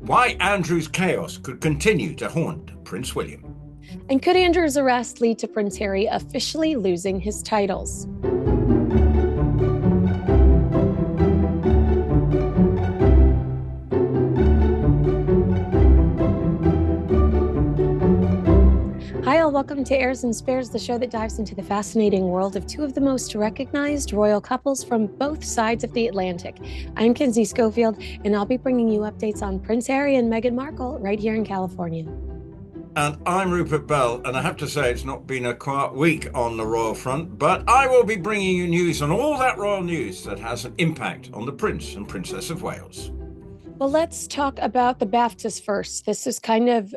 Why Andrew's chaos could continue to haunt Prince William. And could Andrew's arrest lead to Prince Harry officially losing his titles? Hi, all. Welcome to Heirs and Spares, the show that dives into the fascinating world of two of the most recognized royal couples from both sides of the Atlantic. I'm Kinsey Schofield, and I'll be bringing you updates on Prince Harry and Meghan Markle right here in California. And I'm Rupert Bell, and I have to say it's not been a quiet week on the royal front, but I will be bringing you news on all that royal news that has an impact on the Prince and Princess of Wales. Well, let's talk about the BAFTAs first. This is kind of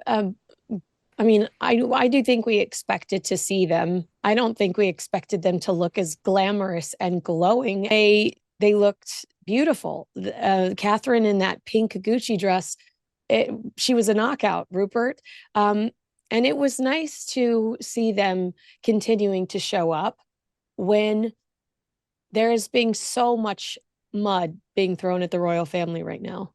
I do think we expected to see them. I don't think we expected them to look as glamorous and glowing. They looked beautiful. Catherine in that pink Gucci dress, she was a knockout, Rupert. And it was nice to see them continuing to show up when there is being so much mud being thrown at the royal family right now.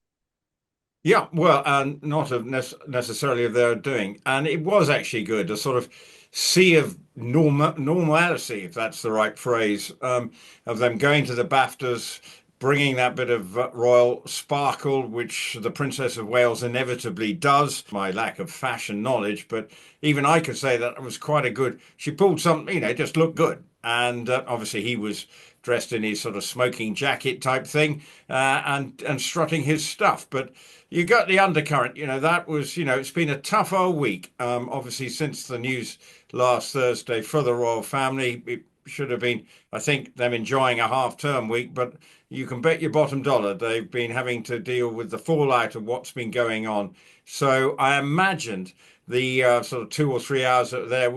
Yeah, well, and not of necessarily of their doing. And it was actually good, a sort of sea of normality, if that's the right phrase, of them going to the BAFTAs, bringing that bit of royal sparkle, which the Princess of Wales inevitably does. My lack of fashion knowledge, but even I could say that it was quite a good. She pulled something, it just looked good. And obviously he was dressed in his sort of smoking jacket type thing, and strutting his stuff. But you got the undercurrent, that was, it's been a tough old week. Obviously, since the news last Thursday for the royal family, it should have been, I think, them enjoying a half-term week, but you can bet your bottom dollar they've been having to deal with the fallout of what's been going on. So I imagined the sort of 2 or 3 hours that there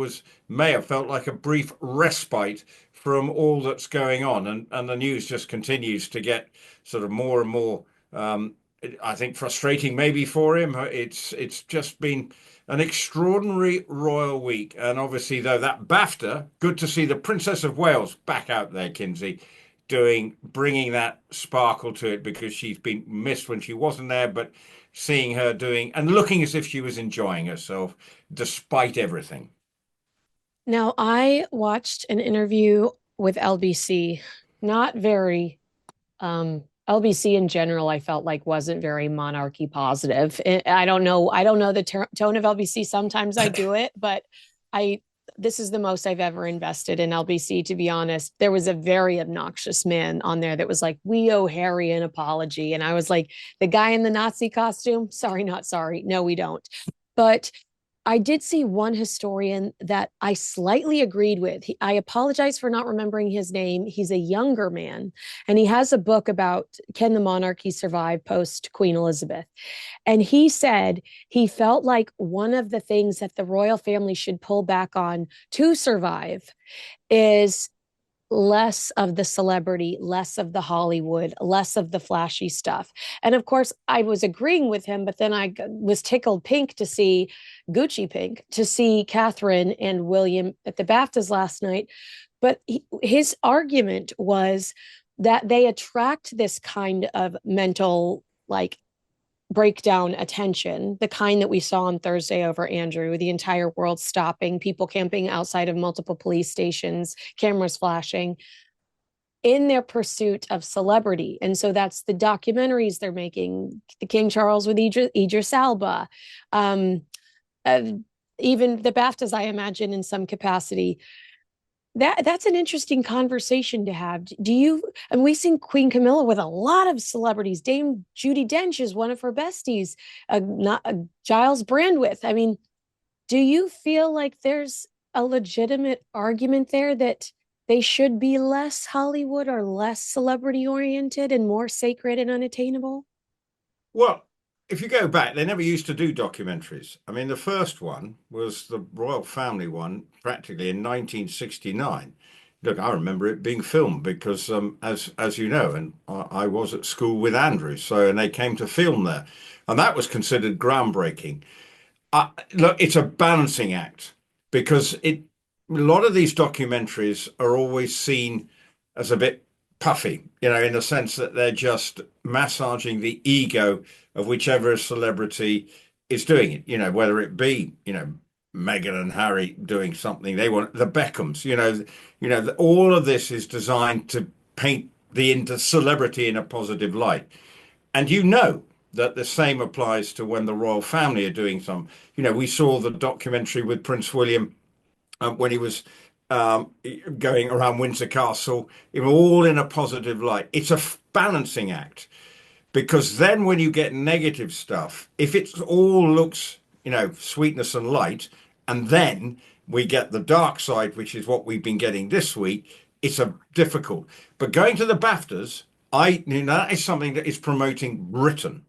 may have felt like a brief respite from all that's going on, and the news just continues to get sort of more and more, I think, frustrating maybe for him. It's just been an extraordinary royal week, and obviously, though, that BAFTA, good to see the Princess of Wales back out there, Kinsey, bringing that sparkle to it, because she's been missed when she wasn't there, but seeing her doing and looking as if she was enjoying herself despite everything. Now, I watched an interview with LBC, not very, LBC in general, I felt like wasn't very monarchy positive. I don't know the tone of LBC. Sometimes I do it, but I, this is the most I've ever invested in LBC, to be honest. There was a very obnoxious man on there that was like, "We owe Harry an apology." And I was like, the guy in the Nazi costume, sorry, not sorry. No, we don't. But I did see one historian that I slightly agreed with. I apologize for not remembering his name. He's a younger man, and he has a book about can the monarchy survive post Queen Elizabeth. And he said he felt like one of the things that the royal family should pull back on to survive is less of the celebrity, less of the Hollywood, less of the flashy stuff. And of course, I was agreeing with him, but then I was tickled pink to see Gucci pink, to see Catherine and William at the BAFTAs last night. But his argument was that they attract this kind of mental, like, breakdown attention, the kind that we saw on Thursday over Andrew, the entire world stopping, people camping outside of multiple police stations, cameras flashing in their pursuit of celebrity. And so that's the documentaries they're making, the King Charles with Idris Elba, um, uh, even the BAFTAs, I imagine, in some capacity. That's an interesting conversation to have. Do you, and we've seen Queen Camilla with a lot of celebrities. Dame Judi Dench is one of her besties, not Giles Brandwidth. I mean, do you feel like there's a legitimate argument there that they should be less Hollywood or less celebrity oriented and more sacred and unattainable? Well, if you go back, they never used to do documentaries. I mean, the first one was the royal family one, practically in 1969. Look, I remember it being filmed because, as you know, and I was at school with Andrew, and they came to film there, and that was considered groundbreaking. Look, it's a balancing act because a lot of these documentaries are always seen as a bit puffy, in the sense that they're just massaging the ego of whichever celebrity is doing it, whether it be, Meghan and Harry doing something they want, the Beckhams, all of this is designed to paint the celebrity in a positive light. And that the same applies to when the royal family are doing some. We saw the documentary with Prince William when he was um, going around Windsor Castle, all in a positive light. It's a balancing act because then when you get negative stuff, if it all looks, sweetness and light, and then we get the dark side, which is what we've been getting this week, it's a difficult. But going to the BAFTAs, that is something that is promoting Britain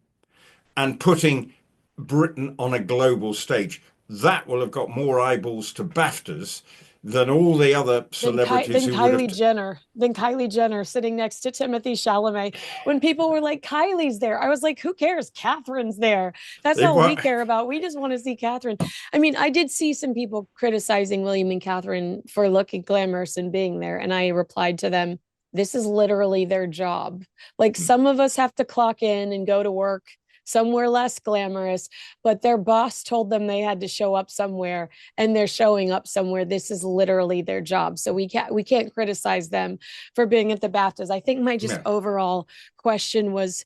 and putting Britain on a global stage. That will have got more eyeballs to BAFTAs than all the other celebrities than who would have. Kylie Jenner sitting next to Timothy Chalamet. When people were like, Kylie's there, I was like, who cares? Catherine's there. That's all we care about. We just want to see Catherine. I mean, I did see some people criticizing William and Catherine for looking glamorous and being there. And I replied to them, this is literally their job. Like some of us have to clock in and go to work somewhere less glamorous, but their boss told them they had to show up somewhere and they're showing up somewhere. This is literally their job. So we can't criticize them for being at the BAFTAs. I think my just overall question was,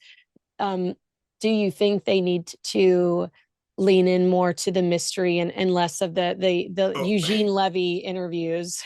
do you think they need to lean in more to the mystery and less of the Eugene Levy interviews?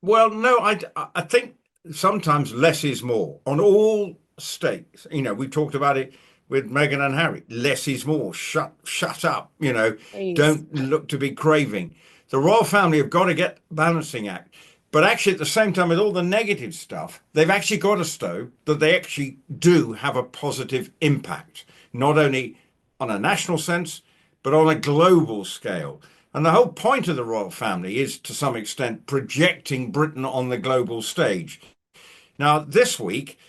Well, no, I think sometimes less is more on all stakes. We talked about it with Meghan and Harry. Less is more. Shut up. Please. Don't look to be craving. The royal family have got to get balancing act. But actually, at the same time, with all the negative stuff, they've actually got to show that they actually do have a positive impact, not only on a national sense, but on a global scale. And the whole point of the royal family is, to some extent, projecting Britain on the global stage. Now, this week,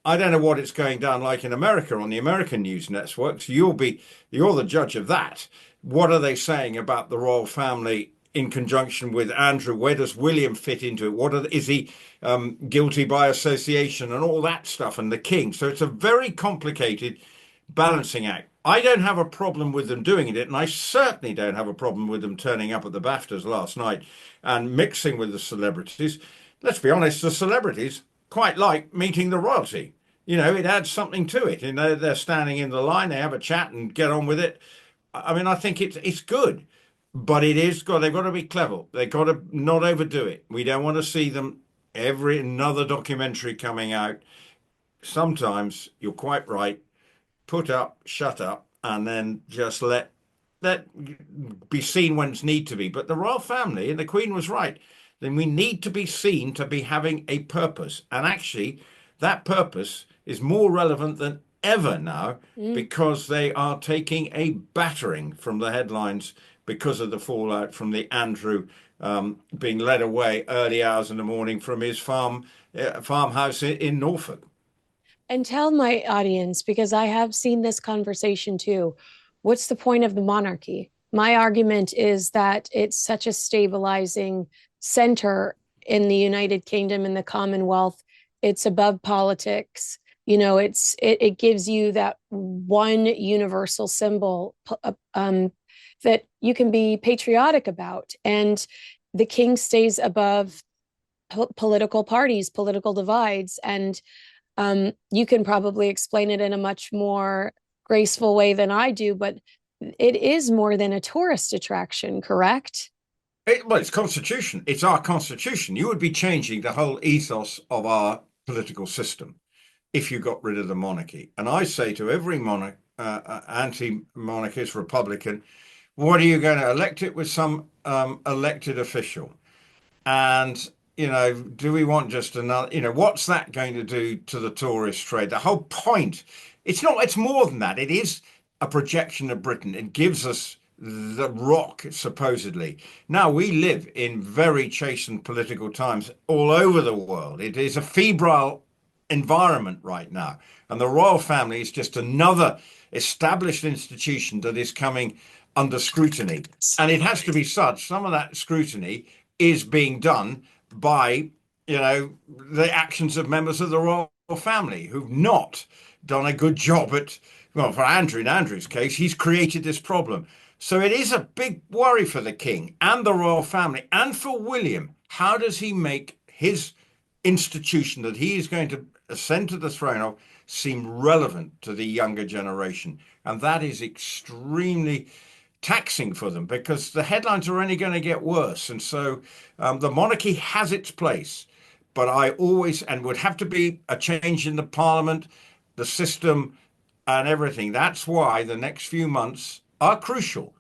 I don't know what it's going down like in America on the American news networks. You're the judge of that. What are they saying about the royal family in conjunction with Andrew? Where does William fit into it? Is he guilty by association and all that stuff, and the king? So it's a very complicated balancing act. I don't have a problem with them doing it, and I certainly don't have a problem with them turning up at the BAFTAs last night and mixing with the celebrities. Let's be honest, the celebrities quite like meeting the royalty. It adds something to it. They're standing in the line, they have a chat and get on with it. I mean, I think it's good, but they've got to be clever. They've got to not overdo it. We don't want to see them another documentary coming out. Sometimes you're quite right. Put up, shut up, and then just let be seen when it's need to be. But the royal family and the Queen was right. Then we need to be seen to be having a purpose. And actually, that purpose is more relevant than ever now because they are taking a battering from the headlines because of the fallout from the Andrew being led away early hours in the morning from his farmhouse in Norfolk. And tell my audience, because I have seen this conversation too, what's the point of the monarchy? My argument is that it's such a stabilizing center in the United Kingdom and the Commonwealth. It's above politics. It gives you that one universal symbol that you can be patriotic about. And the king stays above political parties, political divides. And you can probably explain it in a much more graceful way than I do, but it is more than a tourist attraction, correct? It's constitution. It's our constitution. You would be changing the whole ethos of our political system if you got rid of the monarchy. And I say to every anti-monarchist Republican, what are you going to elect it with some elected official? And do we want just another, what's that going to do to the tourist trade? The whole point, it's more than that. It is a projection of Britain. It gives us the rock, supposedly. Now, we live in very chastened political times all over the world. It is a febrile environment right now. And the royal family is just another established institution that is coming under scrutiny. And it has to be such, some of that scrutiny is being done by the actions of members of the royal family who've not done a good job at, well, for Andrew, in Andrew's case, he's created this problem. So it is a big worry for the king and the royal family and for William. How does he make his institution that he is going to ascend to the throne of seem relevant to the younger generation? And that is extremely taxing for them because the headlines are only going to get worse. And so the monarchy has its place, but I always, and would have to be a change in the parliament, the system, and everything. That's why the next few months are crucial.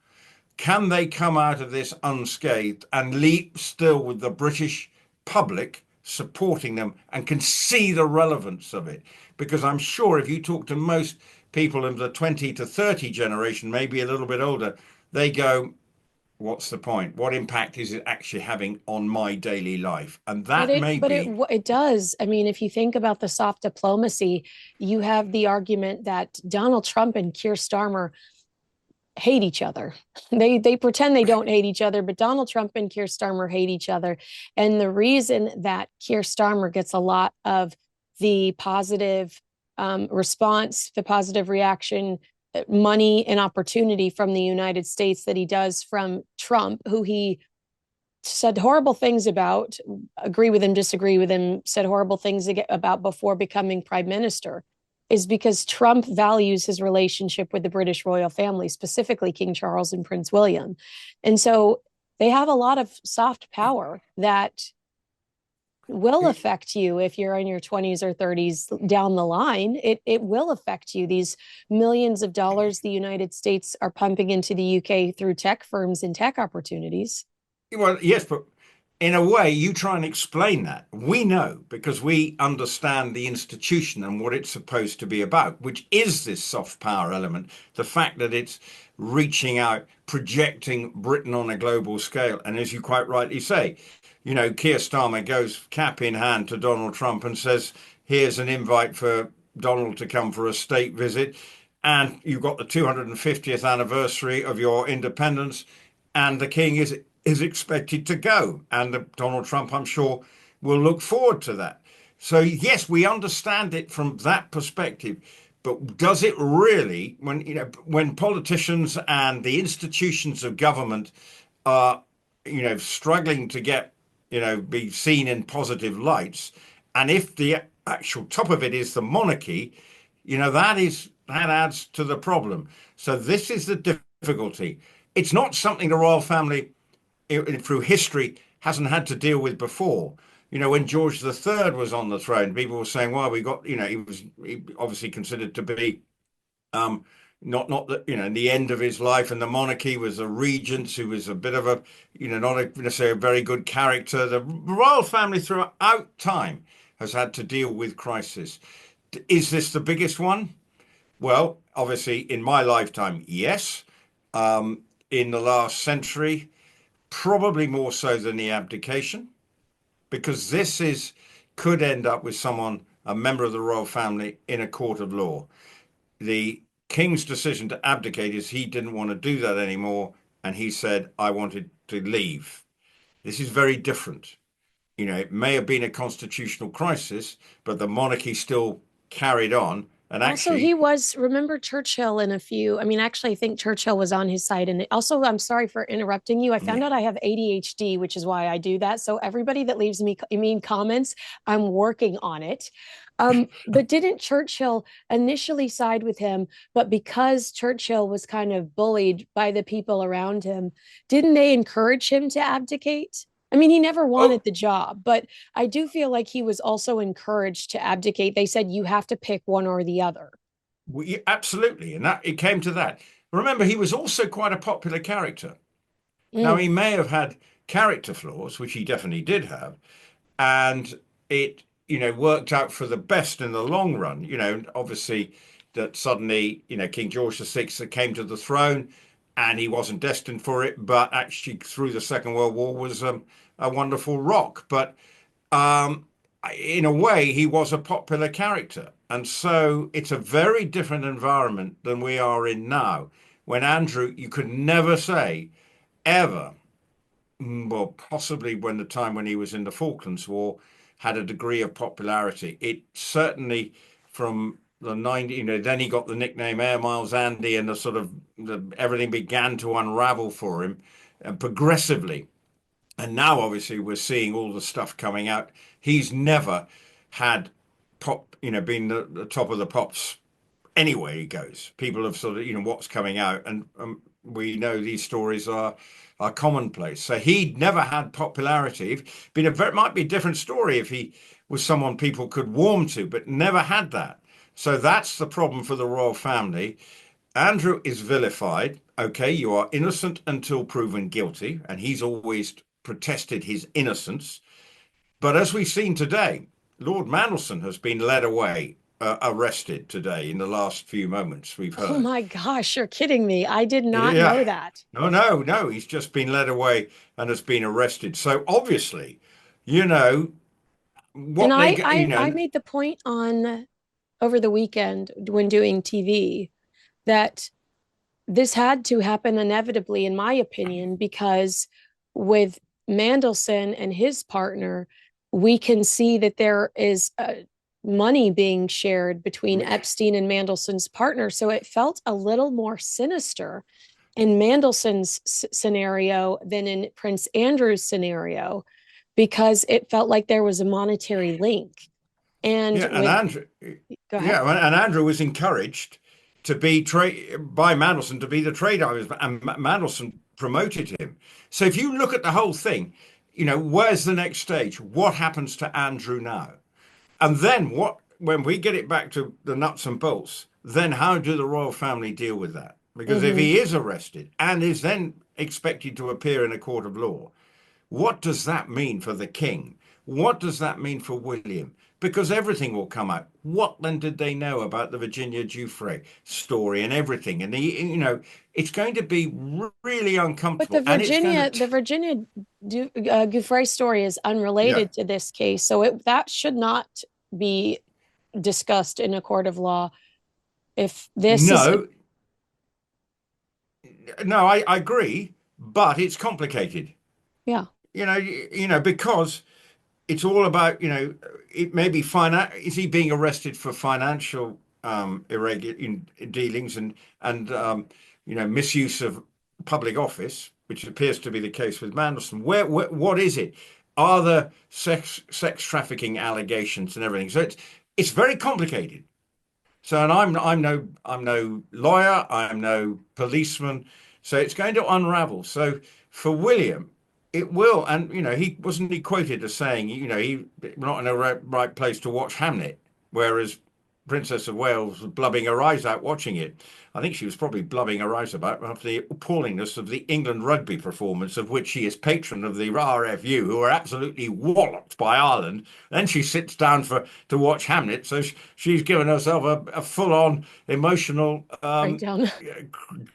Can they come out of this unscathed and leap still with the British public supporting them and can see the relevance of it? Because I'm sure if you talk to most people in the 20 to 30 generation, maybe a little bit older, they go, what's the point? What impact is it actually having on my daily life? And But that it, may but it, be, it does. I mean, if you think about the soft diplomacy, you have the argument that Donald Trump and Keir Starmer hate each other. They pretend they don't hate each other, but Donald Trump and Keir Starmer hate each other. And the reason that Keir Starmer gets a lot of the positive response, the positive reaction, money and opportunity from the United States that he does from Trump, who he said horrible things about, agree with him, disagree with him, said horrible things about before becoming prime minister, is because Trump values his relationship with the British royal family, specifically King Charles and Prince William. And so they have a lot of soft power that will affect you if you're in your 20s or 30s down the line. It will affect you. These millions of dollars the United States are pumping into the UK through tech firms and tech opportunities. well, yes, but in a way, you try and explain that. We know because we understand the institution and what it's supposed to be about, which is this soft power element. The fact that it's reaching out, projecting Britain on a global scale. And as you quite rightly say, Keir Starmer goes cap in hand to Donald Trump and says, here's an invite for Donald to come for a state visit. And you've got the 250th anniversary of your independence, and the king is expected to go. And Donald Trump, I'm sure, will look forward to that. So, yes, we understand it from that perspective. But does it really, when politicians and the institutions of government are, struggling to get, be seen in positive lights, and if the actual top of it is the monarchy, that adds to the problem. So this is the difficulty. It's not something the royal family through history hasn't had to deal with before. When George III was on the throne, people were saying, well, we got, he obviously considered to be um, not that, in the end of his life, and the monarchy was a regent who was a bit of a, not necessarily a very good character. The royal family throughout time has had to deal with crisis. Is this the biggest one? Well, obviously, in my lifetime, yes. In the last century, probably more so than the abdication, because could end up with someone, a member of the royal family, in a court of law. The king's decision to abdicate is he didn't want to do that anymore, and he said, I wanted to leave. This is very different. It may have been a constitutional crisis, but the monarchy still carried on. And Also, he actually, was, remember Churchill in a few, I mean, actually, I think Churchill was on his side. And also, I'm sorry for interrupting you. I found yeah. out I have ADHD, which is why I do that. So everybody that leaves me mean comments, I'm working on it. But didn't Churchill initially side with him? But because Churchill was kind of bullied by the people around him, didn't they encourage him to abdicate? I mean, he never wanted Oh, the job, but I do feel like he was also encouraged to abdicate. They said you have to pick one or the other. absolutely. And that it came to that. Remember, he was also quite a popular character. Now, Mm. he may have had character flaws, which he definitely did have, and it worked out for the best in the long run. Obviously that suddenly King George VI came to the throne, and he wasn't destined for it, but actually through the Second World War was a wonderful rock. But um, in a way, he was a popular character, and so it's a very different environment than we are in now. When Andrew, you could never say ever, well, possibly when the time when he was in the Falklands War, had a degree of popularity. It certainly from the 90s, then he got the nickname Air Miles Andy, and everything began to unravel for him progressively. And now, obviously, we're seeing all the stuff coming out. He's never had been the top of the pops anywhere he goes. People have what's coming out, and we know these stories are commonplace. So he never had popularity. Might be a different story if he was someone people could warm to, but never had that. So that's the problem for the royal family. Andrew is vilified. Okay, you are innocent until proven guilty, and he's always protested his innocence. But as we've seen today, Lord Mandelson has been led away, arrested today in the last few moments, we've heard. Oh my gosh, you're kidding me. I did not Yeah. know that. No. He's just been led away and has been arrested. So obviously, you know, And what they, I made the point on over the weekend when doing TV that this had to happen inevitably, in my opinion, because with Mandelson and his partner, we can see that there is money being shared between Epstein and Mandelson's partner. So it felt a little more sinister in Mandelson's scenario than in Prince Andrew's scenario, because it felt like there was a monetary link. And yeah, and Andrew, go ahead. yeah, and Andrew was encouraged to be by Mandelson to be the trade artist, and Mandelson promoted him. So if you look at the whole thing, where's the next stage? What happens to Andrew now? And then when we get it back to the nuts and bolts, then how do the royal family deal with that? Because if he is arrested and is then expected to appear in a court of law, what does that mean for the king? What does that mean for William? Because everything will come out. What then did they know about the Virginia Giuffre story and everything? And it's going to be really uncomfortable. But the Virginia Giuffre story is unrelated to this case, so that should not be discussed in a court of law. If this no, no, I agree, but it's complicated. Yeah. Because it's all about, it may be is he being arrested for financial irregular dealings and misuse of public office, which appears to be the case with Mandelson. What is it? Are there sex trafficking allegations and everything? So it's very complicated. So, and I'm no lawyer, I'm no policeman, so it's going to unravel. So for William, it will, and he wasn't quoted as saying, he not in a right place to watch Hamnet, whereas Princess of Wales was blubbing her eyes out watching it. I think she was probably blubbing her eyes about after the appallingness of the England rugby performance, of which she is patron of the RFU, who are absolutely walloped by Ireland. Then she sits down to watch Hamnet, so she's given herself a full-on emotional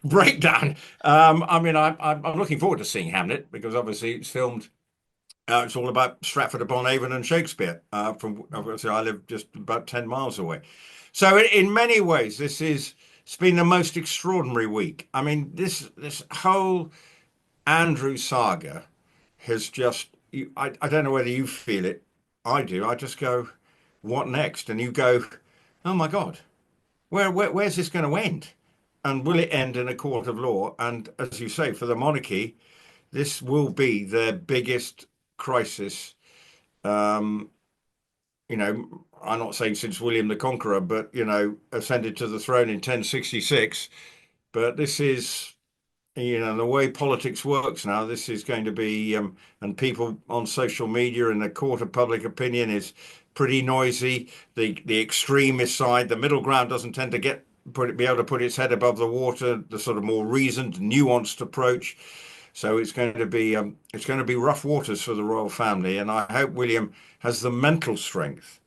breakdown. I'm looking forward to seeing Hamnet because obviously it's filmed. It's all about Stratford upon Avon and Shakespeare. From obviously, I live just about 10 miles away. So in many ways, it's been the most extraordinary week. I mean, this whole Andrew saga has just. I don't know whether you feel it. I do. I just go, what next? And you go, oh my God, where's this going to end? And will it end in a court of law? And as you say, for the monarchy, this will be their biggest crisis. I'm not saying since William the Conqueror, but ascended to the throne in 1066. But this is, the way politics works now. This is going to be, and people on social media and the court of public opinion is pretty noisy. The extremist side, the middle ground doesn't tend to be able to put its head above the water. The sort of more reasoned, nuanced approach. So it's going to be rough waters for the royal family, and I hope William has the mental strength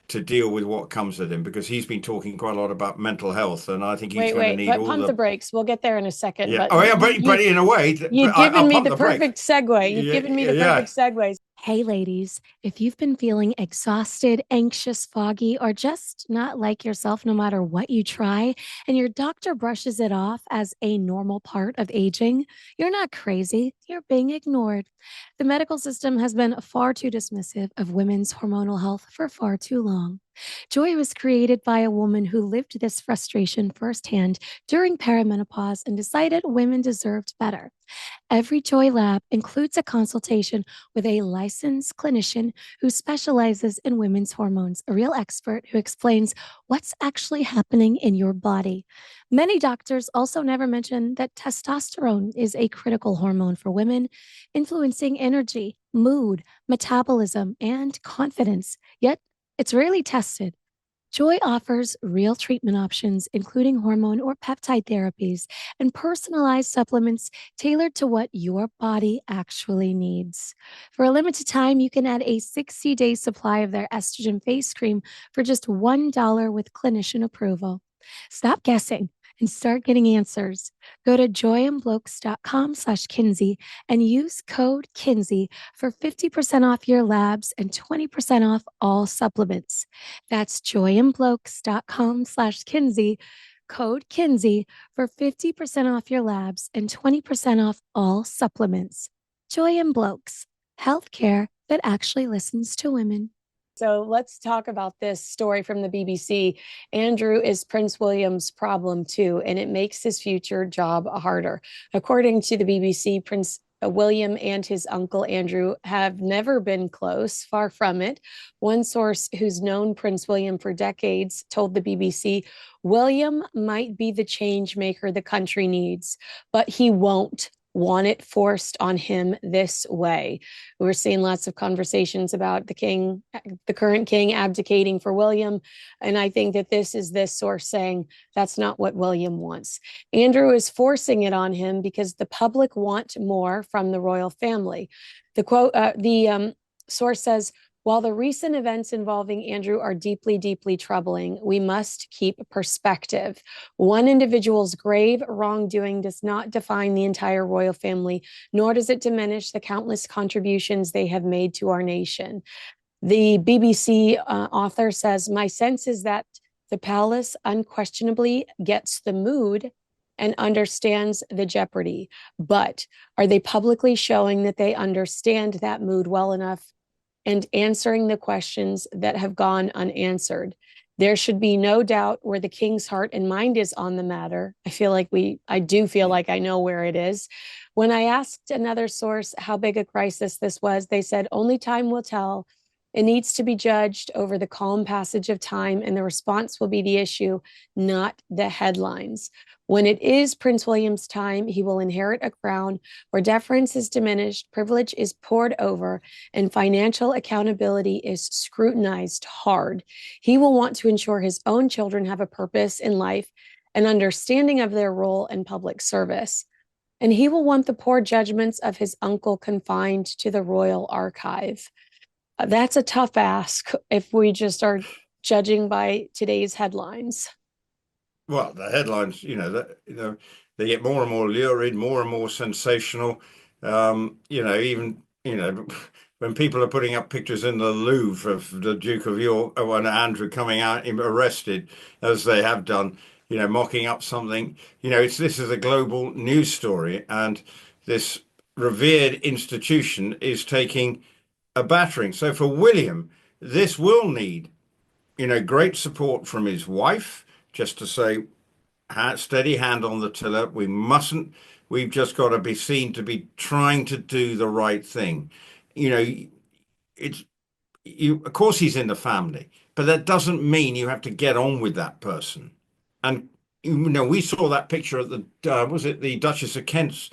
to deal with what comes at him, because he's been talking quite a lot about mental health, and I think he's going to need all pump the brakes. We'll get there in a second. Yeah. But In a way, you've given me the perfect segue. You've given me the perfect segues. Hey, ladies, if you've been feeling exhausted, anxious, foggy, or just not like yourself no matter what you try, and your doctor brushes it off as a normal part of aging, you're not crazy. you're being ignored. The medical system has been far too dismissive of women's hormonal health for far too long. Joy was created by a woman who lived this frustration firsthand during perimenopause and decided women deserved better. Every Joy Lab includes a consultation with a licensed clinician who specializes in women's hormones, a real expert who explains what's actually happening in your body. Many doctors also never mention that testosterone is a critical hormone for women, influencing energy, mood, metabolism, and confidence. Yet, it's rarely tested. Joy offers real treatment options, including hormone or peptide therapies and personalized supplements tailored to what your body actually needs. For a limited time, you can add a 60-day supply of their estrogen face cream for just $1 with clinician approval. Stop guessing and start getting answers. Go to joyandblokes.com/Kinsey and use code Kinsey for 50% off your labs and 20% off all supplements. That's joyandblokes.com/Kinsey, code Kinsey for 50% off your labs and 20% off all supplements. Joy and Blokes, healthcare that actually listens to women. So let's talk about this story from the BBC. Andrew is Prince William's problem too, and it makes his future job harder. According to the BBC, Prince William and his uncle Andrew have never been close, far from it. One source who's known Prince William for decades told the BBC, William might be the change maker the country needs, but he won't want it forced on him this way. We're seeing lots of conversations about the current king abdicating for William. And I think that this is this source saying that's not what William wants. Andrew is forcing it on him because the public want more from the royal family. The source says, while the recent events involving Andrew are deeply, deeply troubling, we must keep perspective. One individual's grave wrongdoing does not define the entire royal family, nor does it diminish the countless contributions they have made to our nation. The BBC author says, my sense is that the palace unquestionably gets the mood and understands the jeopardy, but are they publicly showing that they understand that mood well enough and answering the questions that have gone unanswered? There should be no doubt where the king's heart and mind is on the matter. I do feel like I know where it is. When I asked another source how big a crisis this was, they said only time will tell. It needs to be judged over the calm passage of time, and the response will be the issue, not the headlines. When it is Prince William's time, he will inherit a crown where deference is diminished, privilege is poured over, and financial accountability is scrutinized hard. He will want to ensure his own children have a purpose in life, an understanding of their role in public service. And he will want the poor judgments of his uncle confined to the royal archive. That's a tough ask if we just are judging by today's headlines. Well, the headlines, they get more and more lurid, more and more sensational. Even when people are putting up pictures in the Louvre of the Duke of York and Andrew coming out arrested, as they have done, mocking up something. This is a global news story, and this revered institution is taking a battering. So for William, this will need, great support from his wife, just to say, steady hand on the tiller. We've just got to be seen to be trying to do the right thing. Of course he's in the family, but that doesn't mean you have to get on with that person. And, we saw that picture at the Duchess of Kent's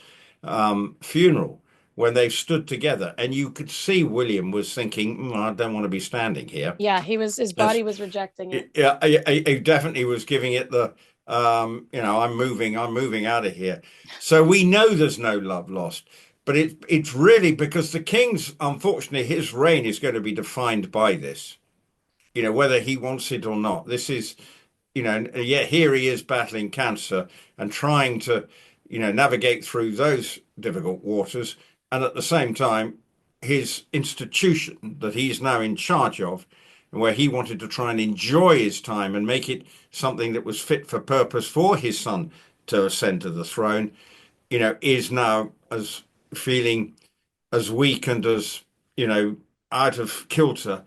funeral, when they stood together, and you could see William was thinking, I don't want to be standing here. Yeah, his body was rejecting it. Yeah, he definitely was giving it the, I'm moving out of here. So we know there's no love lost, but it's really because the king's, unfortunately, his reign is going to be defined by this, whether he wants it or not. This is, yet here he is battling cancer and trying to, navigate through those difficult waters. And at the same time, his institution that he's now in charge of, and where he wanted to try and enjoy his time and make it something that was fit for purpose for his son to ascend to the throne, is now as feeling as weak and as, you know, out of kilter.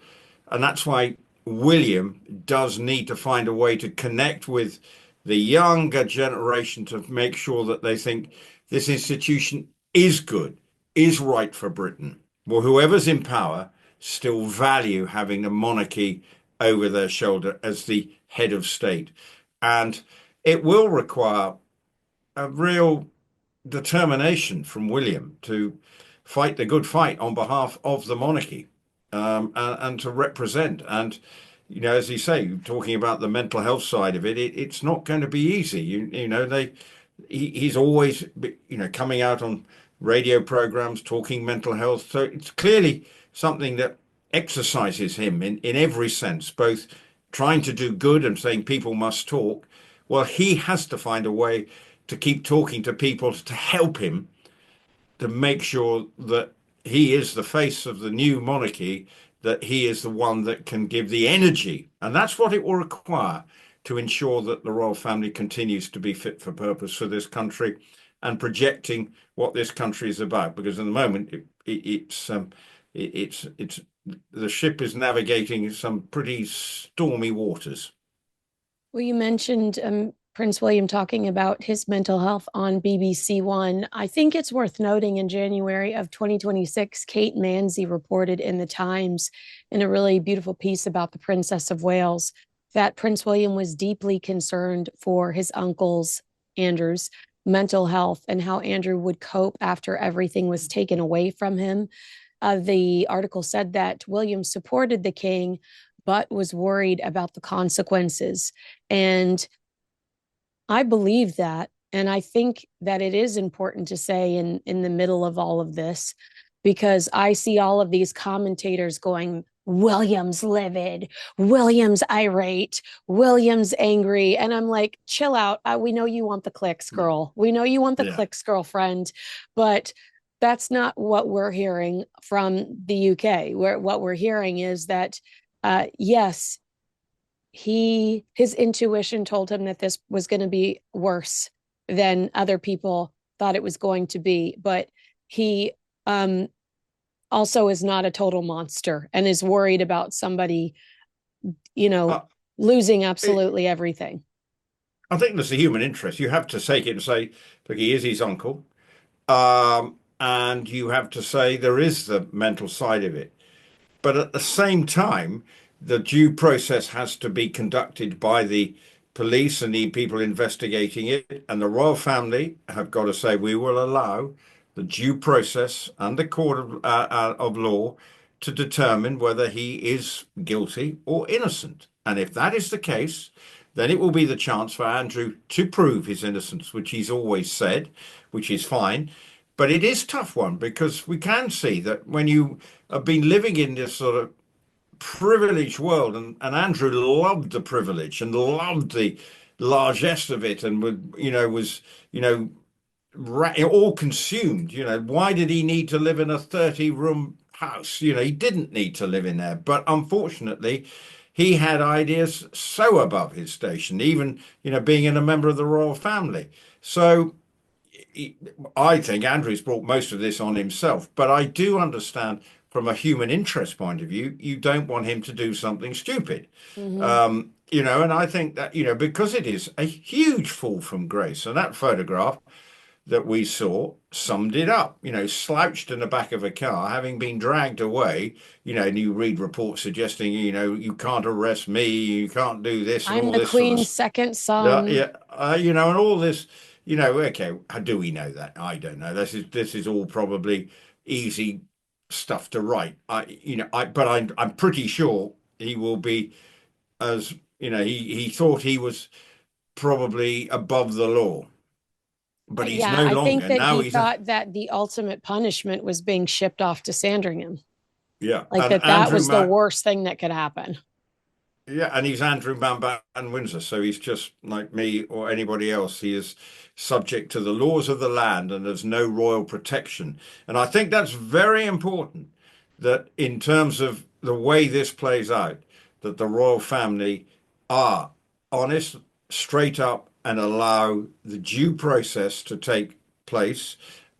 And that's why William does need to find a way to connect with the younger generation to make sure that they think this institution is good, is right for Britain. Well, whoever's in power still value having a monarchy over their shoulder as the head of state. And it will require a real determination from William to fight the good fight on behalf of the monarchy, and to represent. And, you know, as you say, talking about the mental health side of it, it's not going to be easy. You know, he's always, you know, coming out on radio programs talking mental health. So it's clearly something that exercises him in every sense, both trying to do good and saying people must talk. Well, he has to find a way to keep talking to people to help him to make sure that he is the face of the new monarchy, that he is the one that can give the energy. And that's what it will require to ensure that the royal family continues to be fit for purpose for this country and projecting what this country is about. Because at the moment, it's the ship is navigating some pretty stormy waters. Well, you mentioned Prince William talking about his mental health on BBC One. I think it's worth noting in January of 2026, Kate Manzi reported in the Times in a really beautiful piece about the Princess of Wales that Prince William was deeply concerned for his uncle's, Andrew's, mental health and how Andrew would cope after everything was taken away from him. The article said that William supported the king, but was worried about the consequences. And I believe that. And I think that it is important to say in the middle of all of this, because I see all of these commentators going, William's livid, William's irate, William's angry. And I'm like, chill out. We know you want the clicks, girl. We know you want the clicks, girlfriend. But that's not what we're hearing from the UK. What we're hearing is that, yes, his intuition told him that this was going to be worse than other people thought it was going to be. But he also is not a total monster and is worried about somebody, you know, losing absolutely everything. I think there's a human interest. You have to take it and say, look, he is his uncle. And you have to say there is the mental side of it. But at the same time, the due process has to be conducted by the police and the people investigating it. And the royal family have got to say, we will allow the due process and the court of law to determine whether he is guilty or innocent. And if that is the case, then it will be the chance for Andrew to prove his innocence, which he's always said, which is fine. But it is a tough one because we can see that when you have been living in this sort of privileged world, and Andrew loved the privilege and loved the largesse of it, and would, you know, was, you know, all consumed. You know, why did he need to live in a 30-room house? You know, he didn't need to live in there. But unfortunately, he had ideas so above his station, even, you know, being a member of the royal family. So I think Andrew's brought most of this on himself, but I do understand from a human interest point of view, you don't want him to do something stupid. You know, and I think that, you know, because it is a huge fall from grace, and that photograph that we saw summed it up, you know, slouched in the back of a car, having been dragged away, you know, and you read reports suggesting, you know, you can't arrest me, you can't do this and I'm all the this Queen's sort of, second son. you know, and all this, you know, okay, how do we know that? I don't know. This is all probably easy stuff to write. But I'm pretty sure he will be, as you know, he thought he was probably above the law, but he's Yeah, no I think longer. that Now he he's thought that the ultimate punishment was being shipped off to Sandringham. yeah, Like and that was the worst thing that could happen. Yeah, and he's Andrew Mountbatten Windsor, so he's just like me or anybody else. He is subject to the laws of the land and there's no royal protection. And I think that's very important that in terms of the way this plays out, that the royal family are honest, straight up, and allow the due process to take place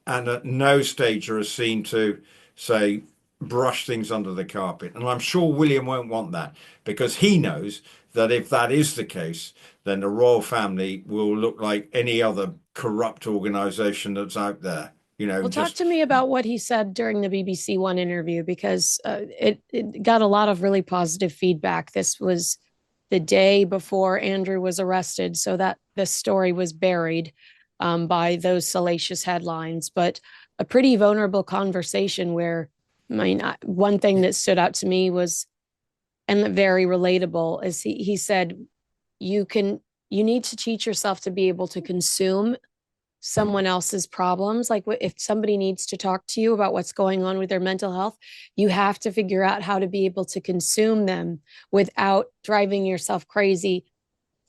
and at no stage are seen to say brush things under the carpet. And I'm sure William won't want that, because he knows that if that is the case, then the royal family will look like any other corrupt organization that's out there. Well, talk Just to me about what he said during the BBC One interview, because it got a lot of really positive feedback. This was the day before Andrew was arrested, so that the story was buried by those salacious headlines, but a pretty vulnerable conversation where, I mean, one thing that stood out to me was, and very relatable, is he said, you need to teach yourself to be able to consume someone else's problems. Like if somebody needs to talk to you about what's going on with their mental health, you have to figure out how to be able to consume them without driving yourself crazy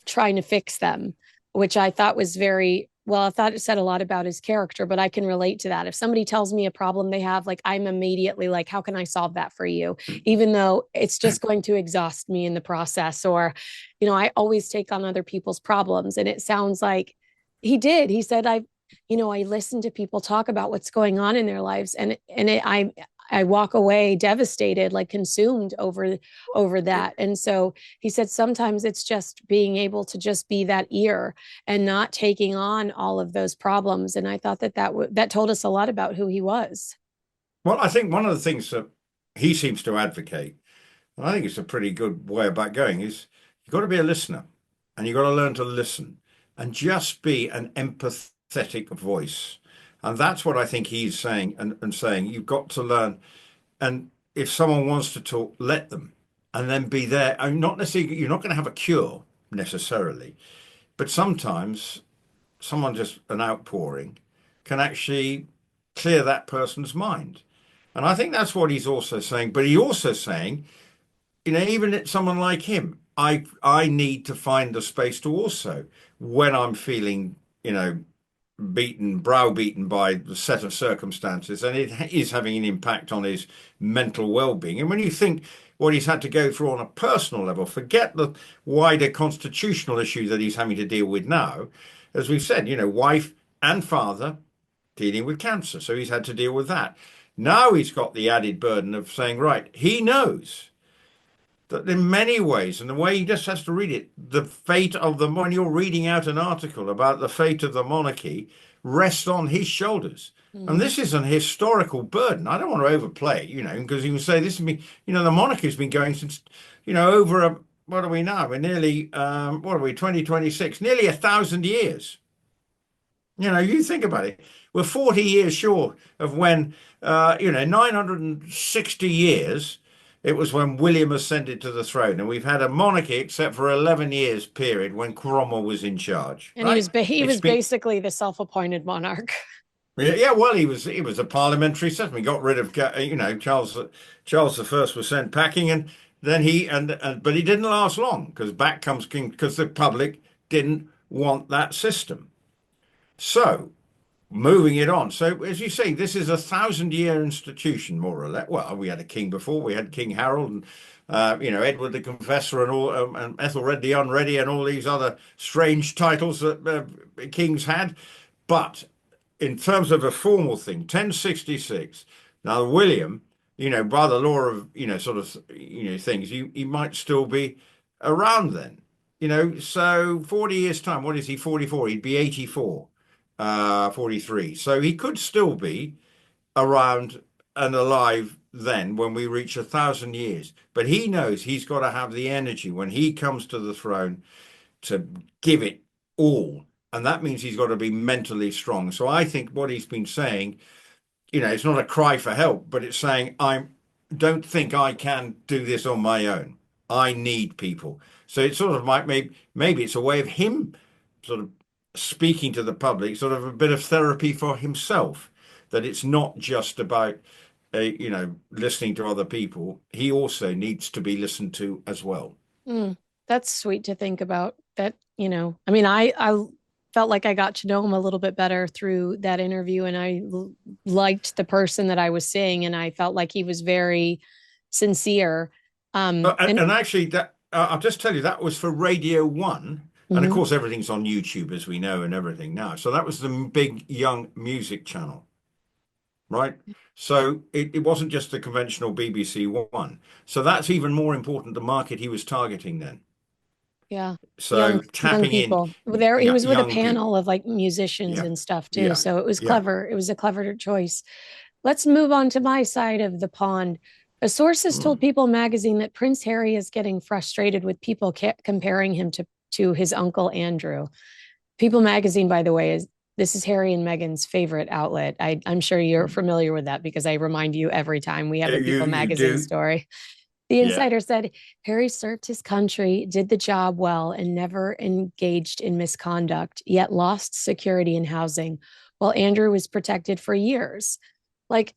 trying to fix them, which I thought was very well. I thought it said a lot about his character, but I can relate to that. If somebody tells me a problem they have, like, I'm immediately like, how can I solve that for you? Even though it's just going to exhaust me in the process. Or, I always take on other people's problems. And it sounds like he did. He said, I listen to people talk about what's going on in their lives, and I walk away devastated, like consumed over that. And so he said sometimes it's just being able to just be that ear and not taking on all of those problems. And I thought that told us a lot about who he was. Well, I think one of the things that he seems to advocate, and I think it's a pretty good way about going, is you've got to be a listener, and you've got to learn to listen and just be an empathetic voice. And that's what I think he's saying, and saying you've got to learn. And if someone wants to talk, let them, and then be there. And not necessarily, you're not going to have a cure necessarily, but sometimes an outpouring can actually clear that person's mind. And I think that's what he's also saying. But he also saying, even someone like him, I need to find the space to also, when I'm feeling, browbeaten by the set of circumstances, and it is having an impact on his mental well-being. And when you think what he's had to go through on a personal level, forget the wider constitutional issue that he's having to deal with now. As we've said, wife and father dealing with cancer, so he's had to deal with that. Now he's got the added burden of saying, right, he knows that in many ways, and the way he just has to read it, the fate of when you're reading out an article about the fate of the monarchy rests on his shoulders. And this is an historical burden. I don't want to overplay it, because you can say this has been, the monarchy has been going since, what are we now? We're nearly, 2026, nearly 1,000 years. You think about it. We're 40 years short of when, 960 years. It was when William ascended to the throne, and we've had a monarchy except for 11 years period when Cromwell was in charge. And right? he was basically the self-appointed monarch. Yeah, well, he was a parliamentary system. He got rid of, Charles I was sent packing, and then but he didn't last long, because back comes King, because the public didn't want that system. So moving it on. So, as you say, this is 1,000-year institution, more or less. Well, we had a king before. We had King Harold and, Edward the Confessor and all, and Ethelred the Unready and all these other strange titles that kings had. But in terms of a formal thing, 1066. Now, William, by the law of, things, he might still be around then. So 40 years' time, what is he, 44? He'd be 84. 43. So he could still be around and alive then when we reach 1,000 years. But he knows he's got to have the energy when he comes to the throne to give it all. And that means he's got to be mentally strong. So I think what he's been saying, it's not a cry for help, but it's saying, I don't think I can do this on my own. I need people. So it's sort of like maybe it's a way of him sort of speaking to the public, sort of a bit of therapy for himself, that it's not just about listening to other people. He also needs to be listened to as well. That's sweet to think about. That, I mean, I felt like I got to know him a little bit better through that interview, and I liked the person that I was seeing, and I felt like he was very sincere. And actually, that I'll just tell you, that was for Radio 1. And of course, everything's on YouTube, as we know, and everything now. So that was the big young music channel. right? So it wasn't just the conventional BBC One. So that's even more important, the market he was targeting then. Yeah. So Young tapping in people. There he was with a young people. panel of like musicians Yeah, and stuff too. yeah, So it was yeah. clever. It was a clever choice. Let's move on to my side of the pond. A source has told Mm. People magazine that Prince Harry is getting frustrated with people comparing him to his uncle Andrew. People magazine, by the way, is this is Harry and Meghan's favorite outlet. I'm sure you're familiar with that because I remind you every time we have a People You magazine do, story. The yeah. insider said Harry served his country, did the job well, and never engaged in misconduct, yet lost security and housing, while Andrew was protected for years. Like,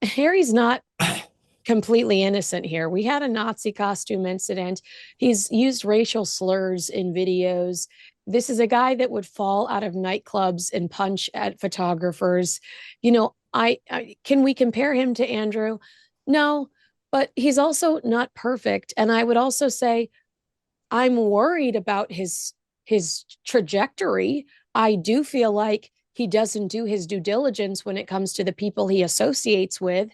Harry's not completely innocent here. We had a Nazi costume incident. He's used racial slurs in videos. This is a guy that would fall out of nightclubs and punch at photographers. I can we compare him to Andrew? No, but he's also not perfect. And I would also say I'm worried about his trajectory. I do feel like he doesn't do his due diligence when it comes to the people he associates with.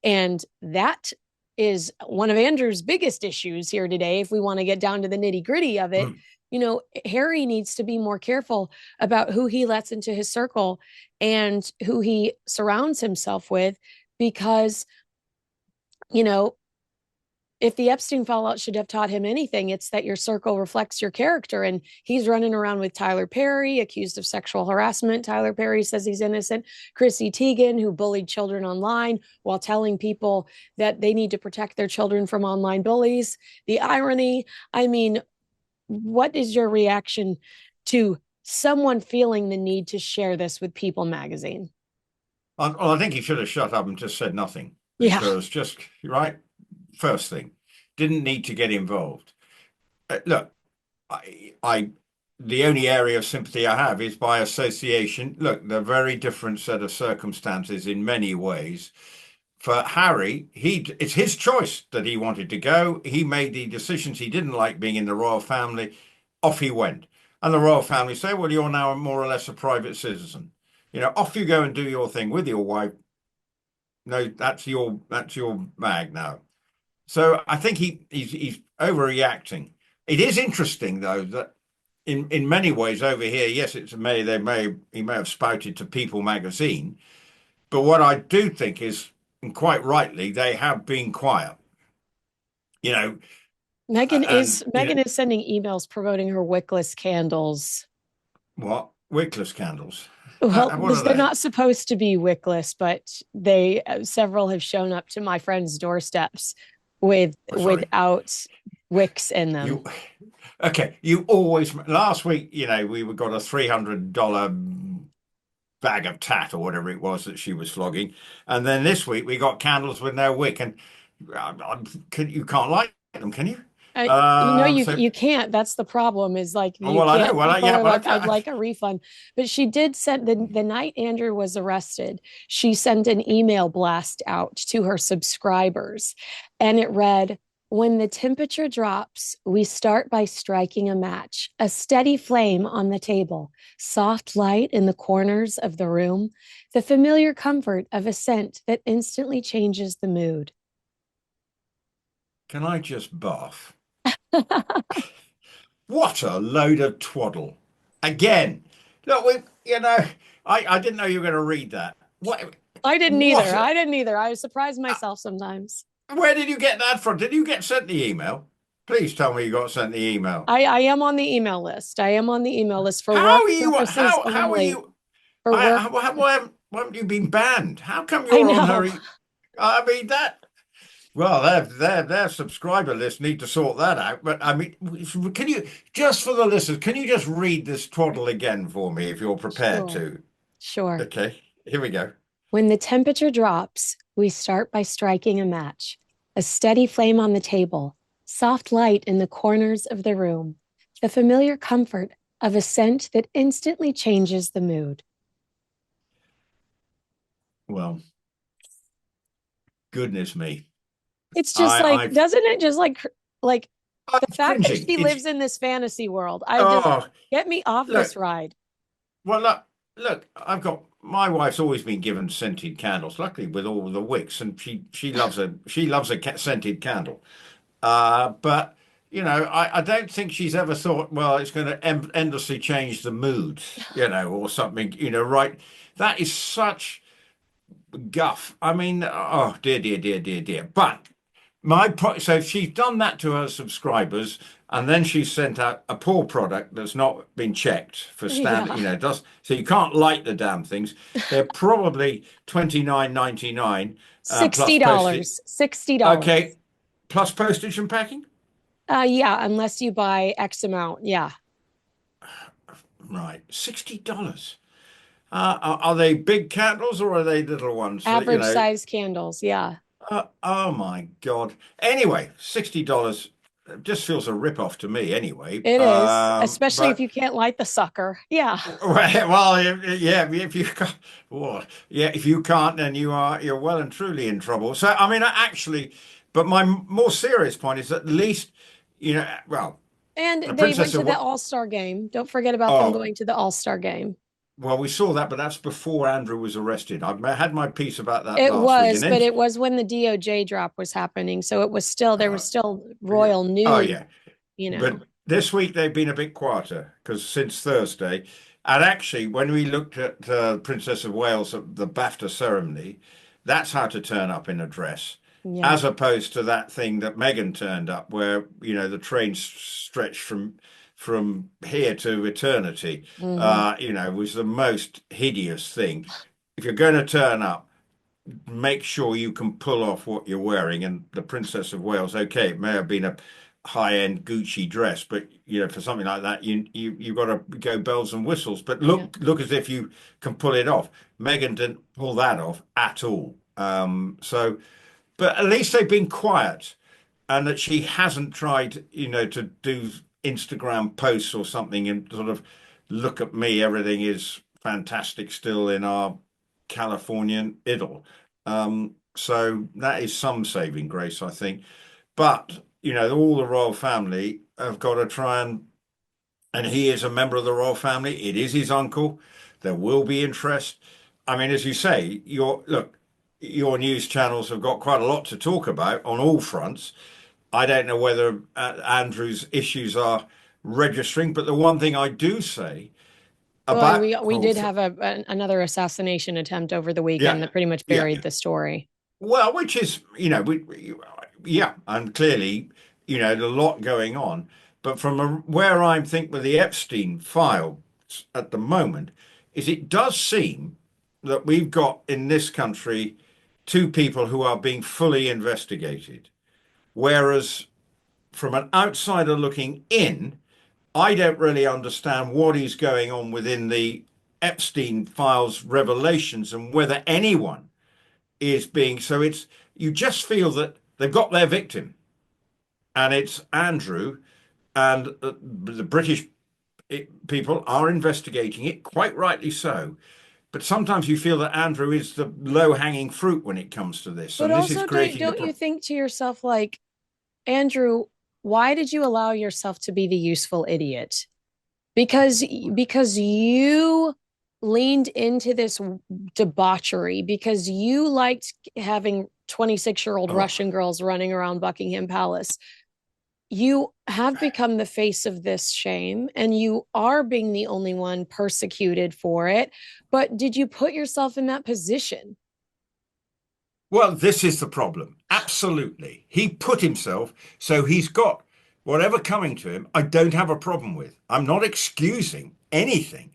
And that is one of Andrew's biggest issues here today. If we want to get down to the nitty gritty of it, Mm. Harry needs to be more careful about who he lets into his circle and who he surrounds himself with, because, you know, if the Epstein fallout should have taught him anything, it's that your circle reflects your character. And he's running around with Tyler Perry, accused of sexual harassment. Tyler Perry says he's innocent. Chrissy Teigen, who bullied children online while telling people that they need to protect their children from online bullies. The irony, I mean, what is your reaction to someone feeling the need to share this with People magazine? Well, I think he should have shut up and just said nothing Yeah. because just right. First thing, didn't need to get involved. Look, I, the only area of sympathy I have is by association. Look, they're very different set of circumstances in many ways. For Harry, it's his choice that he wanted to go. He made the decisions. He didn't like being in the royal family. Off he went. And the royal family say, well, you're now more or less a private citizen. Off you go and do your thing with your wife. No, that's your bag now. So I think he's overreacting. It is interesting though that in many ways over here, yes, he may have spouted to People magazine, but what I do think is, and quite rightly, they have been quiet. You know, Meghan and is Meghan is sending emails promoting her wickless candles. what wickless candles? Well, What are they're they? not supposed to be wickless, but they several have shown up to my friends' doorsteps Oh, sorry, without wicks in them. you. Okay, you always. Last week, we got a $300 bag of tat or whatever it was that she was flogging. And then this week we got candles with no wick, and you can't light them, can you? So You can't. That's the problem. Is like you well, I know. can't. Well, People yeah, are well, like, I'd like a refund. But she did send the night Andrew was arrested. She sent an email blast out to her subscribers, and it read, "When the temperature drops, we start by striking a match, a steady flame on the table, soft light in the corners of the room, the familiar comfort of a scent that instantly changes the mood." can I just bath? What a load of twaddle! Again, look, I didn't know you were going to read that. I didn't What? either. I didn't either. I surprise myself sometimes. Where did you get that from? Did you get sent the email? Please tell me you got sent the email. I am on the email list. I am on the email list for How work are you? purposes How are only. you? For work, Why haven't you been banned? How come I you're on know. Harry? I mean that. Well, their subscriber list need to sort that out. But I mean, can you just for the listeners, can you just read this twaddle again for me if you're prepared Sure, to? sure. Okay, here we go. When the temperature drops, we start by striking a match, a steady flame on the table, soft light in the corners of the room, the familiar comfort of a scent that instantly changes the mood. Well, goodness me, It's just like, I've doesn't it just like I'm the fact that cringing. she It's lives in this fantasy world? I just oh get me off this look. ride. Well, look. I've got my wife's always been given scented candles, luckily with all the wicks, and she loves a scented candle. But I don't think she's ever thought, well, it's going to endlessly change the mood, or something, right? That is such guff. I mean, oh dear, dear, dear, dear, dear. But so she's done that to her subscribers, and then she's sent out a poor product that's not been checked for standard. Yeah. Does so you can't light the damn things. They're probably 29.99 plus postage. $60. $60. Okay, plus postage and packing. Yeah, unless you buy X amount. Yeah. Right, $60. Are they big candles or are they little ones? Average size candles. Yeah. Oh my God. Anyway, $60 just feels a rip-off to me anyway. It is, especially if But you can't light the sucker. Yeah. well, yeah, if you can't, well, yeah, if you can't, then you're well and truly in trouble. So, I mean, actually, but my more serious point is at least, well, And the they went Princess to of the All-Star game. Don't forget about them oh, going to the All-Star game. well, we saw that, but that's before Andrew was arrested. I had my piece about that It last week, was, and but then it was when the DOJ drop was happening. So it was still, there was still royal oh news, yeah. But this week they've been a bit quieter because since Thursday, and actually, when we looked at Princess of Wales at the BAFTA ceremony, that's how to turn up in a dress, Yeah. as opposed to that thing that Meghan turned up, where the train stretched from here to eternity. Was the most hideous thing. If you're going to turn up, make sure you can pull off what you're wearing. And the Princess of Wales, okay, it may have been a high-end Gucci dress, but for something like that, you've got to go bells and whistles. But look as if you can pull it off. Meghan didn't pull that off at all. But at least they've been quiet, and that she hasn't tried, to do Instagram posts or something and sort of look at me. Everything is fantastic still in our Californian idyll. So that is some saving grace, I think. But all the royal family have got to try and he is a member of the royal family. It is his uncle. There will be interest. I mean, as you say, your news channels have got quite a lot to talk about on all fronts. I don't know whether Andrew's issues are registering, but the one thing I do say Well, about we did have another assassination attempt over the weekend yeah, that pretty much yeah, buried the story. well, which is yeah, and clearly there's a lot going on, but where I think with the Epstein file at the moment is it does seem that we've got in this country two people who are being fully investigated, whereas from an outsider looking in, I don't really understand what is going on within the Epstein files revelations and whether anyone is being. So you just feel that they've got their victim, and it's Andrew, and the British people are investigating it, quite rightly so. But sometimes you feel that Andrew is the low-hanging fruit when it comes to this, But and this is also, creating don't you think to yourself, like, Andrew, why did you allow yourself to be the useful idiot? Because you leaned into this debauchery, because you liked having 26-year-old Russian girls running around Buckingham Palace. You have become the face of this shame, and you are being the only one persecuted for it. But did you put yourself in that position? Well, this is the problem. Absolutely. He put himself, so he's got whatever coming to him, I don't have a problem with. I'm not excusing anything.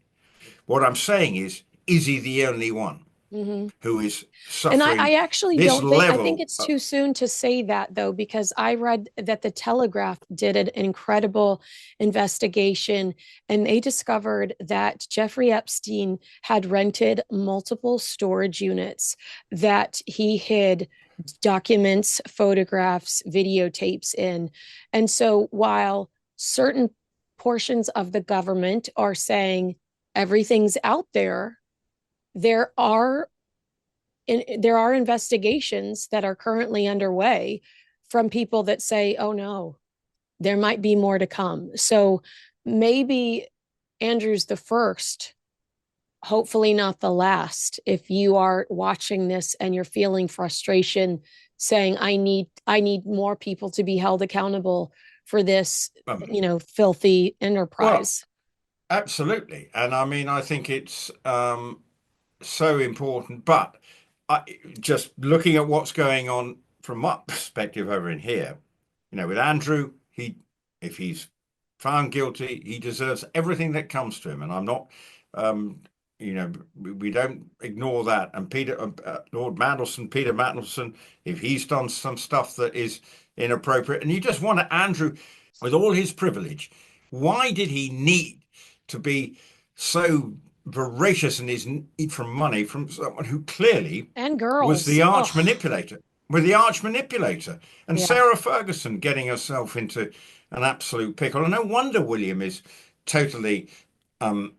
What I'm saying is he the only one who is And suffering I actually this don't think, I think level? it's too soon to say that, though, because I read that the Telegraph did an incredible investigation, and they discovered that Jeffrey Epstein had rented multiple storage units that he hid documents, photographs, videotapes in. And so while certain portions of the government are saying everything's out there, there are investigations that are currently underway from people that say, oh no, there might be more to come. So maybe Andrew's the first hopefully not the last. If you are watching this and you're feeling frustration, saying, I need more people to be held accountable for this, filthy Well, enterprise. absolutely. And I mean, I think it's so important. But I, just looking at what's going on from my perspective over in here, with Andrew, if he's found guilty, he deserves everything that comes to him. And I'm not, um, we don't ignore that. And Lord Mandelson, Peter Mandelson, if he's done some stuff that is inappropriate, and you just wonder, Andrew, with all his privilege, why did he need to be so voracious in his need for money from someone who clearly And was girls. the arch Oh, manipulator? With the arch manipulator, and yeah. Sarah Ferguson getting herself into an absolute pickle. And no wonder William is totally, um,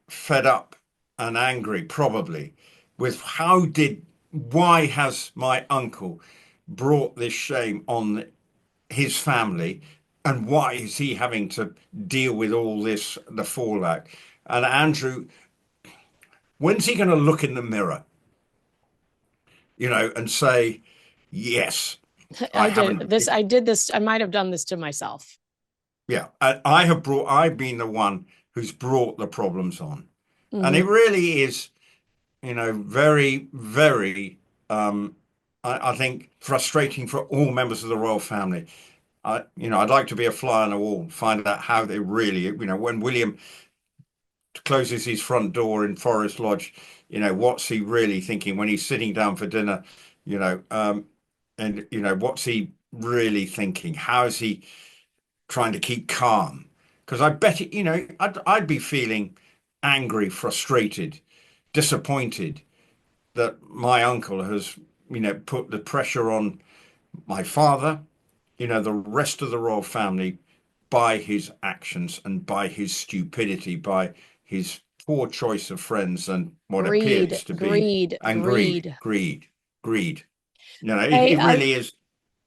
fed up and angry, probably, with why has my uncle brought this shame on his family, and why is he having to deal with all this, the fallout? And Andrew, when's he going to look in the mirror, and say, yes, I I did haven't. this. I did this. I might have done this to myself. Yeah, I've been the one who's brought the problems on. And it Hmm. really is, very, very, I think, frustrating for all members of the royal family. I'd like to be a fly on the wall, find out how they really, when William closes his front door in Forest Lodge, what's he really thinking when he's sitting down for dinner, you know, um, and, what's he really thinking? How is he trying to keep calm? Because I bet it, I'd be feeling angry, frustrated, disappointed that my uncle has, put the pressure on my father, the rest of the royal family, by his actions and by his stupidity, by his poor choice of friends and what Greed, appears to be, greed, and greed, greed. greed, greed. I, It I, really is,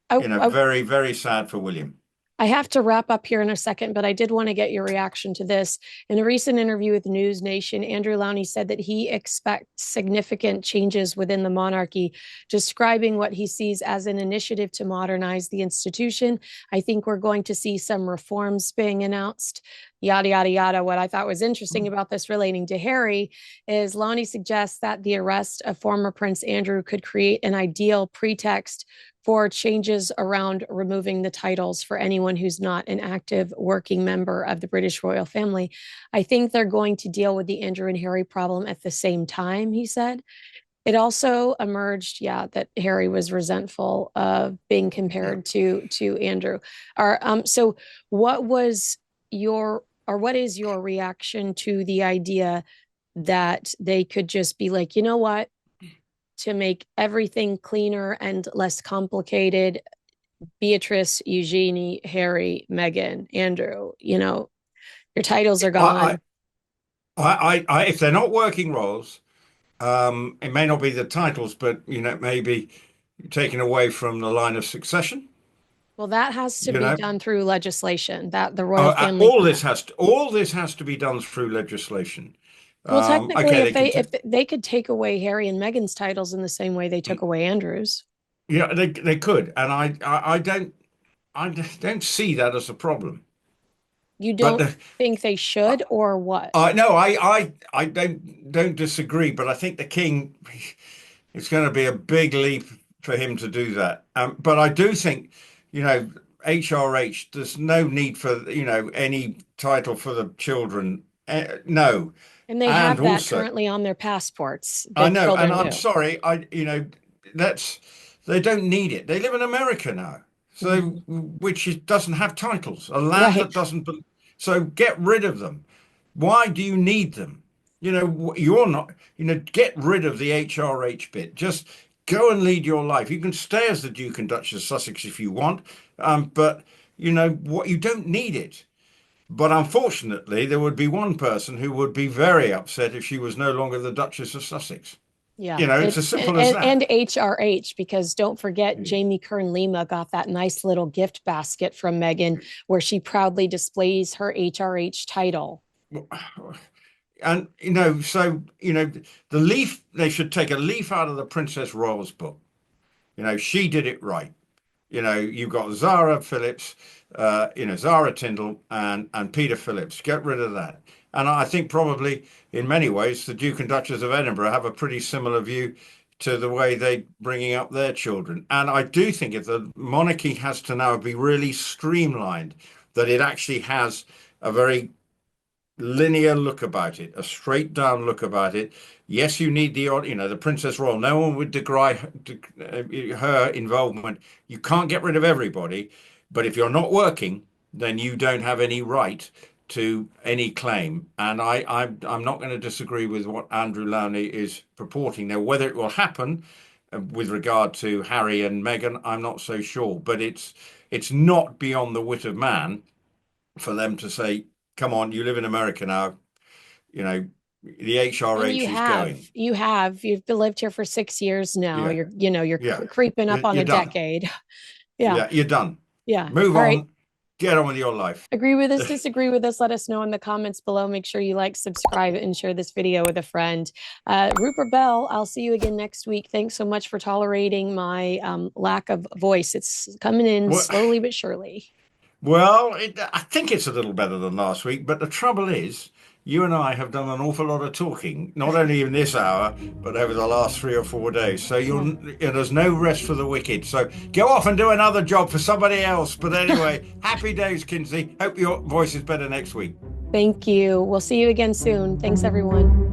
I, very, very sad for William. I have to wrap up here in a second, but I did want to get your reaction to this. In a recent interview with News Nation, Andrew Lowney said that he expects significant changes within the monarchy, describing what he sees as an initiative to modernize the institution. I think we're going to see some reforms being announced, yada, yada, yada. What I thought was interesting about this relating to Harry is Lowney suggests that the arrest of former Prince Andrew could create an ideal pretext for changes around removing the titles for anyone who's not an active working member of the British royal family. I think they're going to deal with the Andrew and Harry problem at the same time, he said. It also emerged, that Harry was resentful of being Yeah. compared to Andrew. So what is your reaction to the idea that they could just be like, you know what, to make everything cleaner and less complicated, Beatrice, Eugenie, Harry, Meghan, Andrew, your titles are I, gone. if they're not working roles, it may not be the titles, but maybe taken away from the line of succession. Well, that has to You be know, done through legislation that the royal family all this has to be done through legislation. Well, technically, Okay, they can. if they could take away Harry and Meghan's titles in the same way they took away Andrew's. Yeah, they could, and I don't see that as a problem. You But don't think they should, or what? no, I don't disagree. But I think the king, it's going to be a big leap for him to do that. But I do think, HRH. There's no need for any title for the children. No, And they and have that also. currently on their passports. I The know, and children I'm do. sorry. That's they don't need it. They live in America now, so Mhm. doesn't have titles, a land Right. that doesn't. So get rid of them. Why do you need them? You're not. Get rid of the HRH bit. Just go and lead your life. You can stay as the Duke and Duchess of Sussex if you want, but what, you don't need it. But unfortunately, there would be one person who would be very upset if she was no longer the Duchess of Sussex. Yeah. It's as simple as that. And HRH, because don't forget, Jamie Kern Lima got that nice little gift basket from Meghan where she proudly displays her HRH title. And, so, they should take a leaf out of the Princess Royals book. She did it right. You've got Zara Phillips, Zara Tyndall and Peter Phillips. Get rid of that. And I think probably in many ways, the Duke and Duchess of Edinburgh have a pretty similar view to the way they're bringing up their children. And I do think if the monarchy has to now be really streamlined, that it actually has a very linear look about it, a straight down look about it. Yes, you need the Princess Royal. No one would decry her involvement. You can't get rid of everybody, but if you're not working, then you don't have any right to any claim. And I'm not going to disagree with what Andrew Lowney is purporting. Now, whether it will happen with regard to Harry and Meghan, I'm not so sure. But it's not beyond the wit of man for them to say, come on, you live in America now, the HRH is going. You've lived here for 6 years now. Yeah. You're creeping up on You're a done. decade. Yeah. You're done. Yeah. Move All on. right. Get on with your life. Agree with us, disagree with us, let us know in the comments below. Make sure you like, subscribe, and share this video with a friend. Rupert Bell, I'll see you again next week. Thanks so much for tolerating my lack of voice. It's coming in slowly but surely. Well, I think it's a little better than last week, but the trouble is, you and I have done an awful lot of talking, not only in this hour, but over the last 3 or 4 days. So there's no rest for the wicked. So go off and do another job for somebody else. But anyway, happy days, Kinsey. Hope your voice is better next week. Thank you. We'll see you again soon. Thanks, everyone.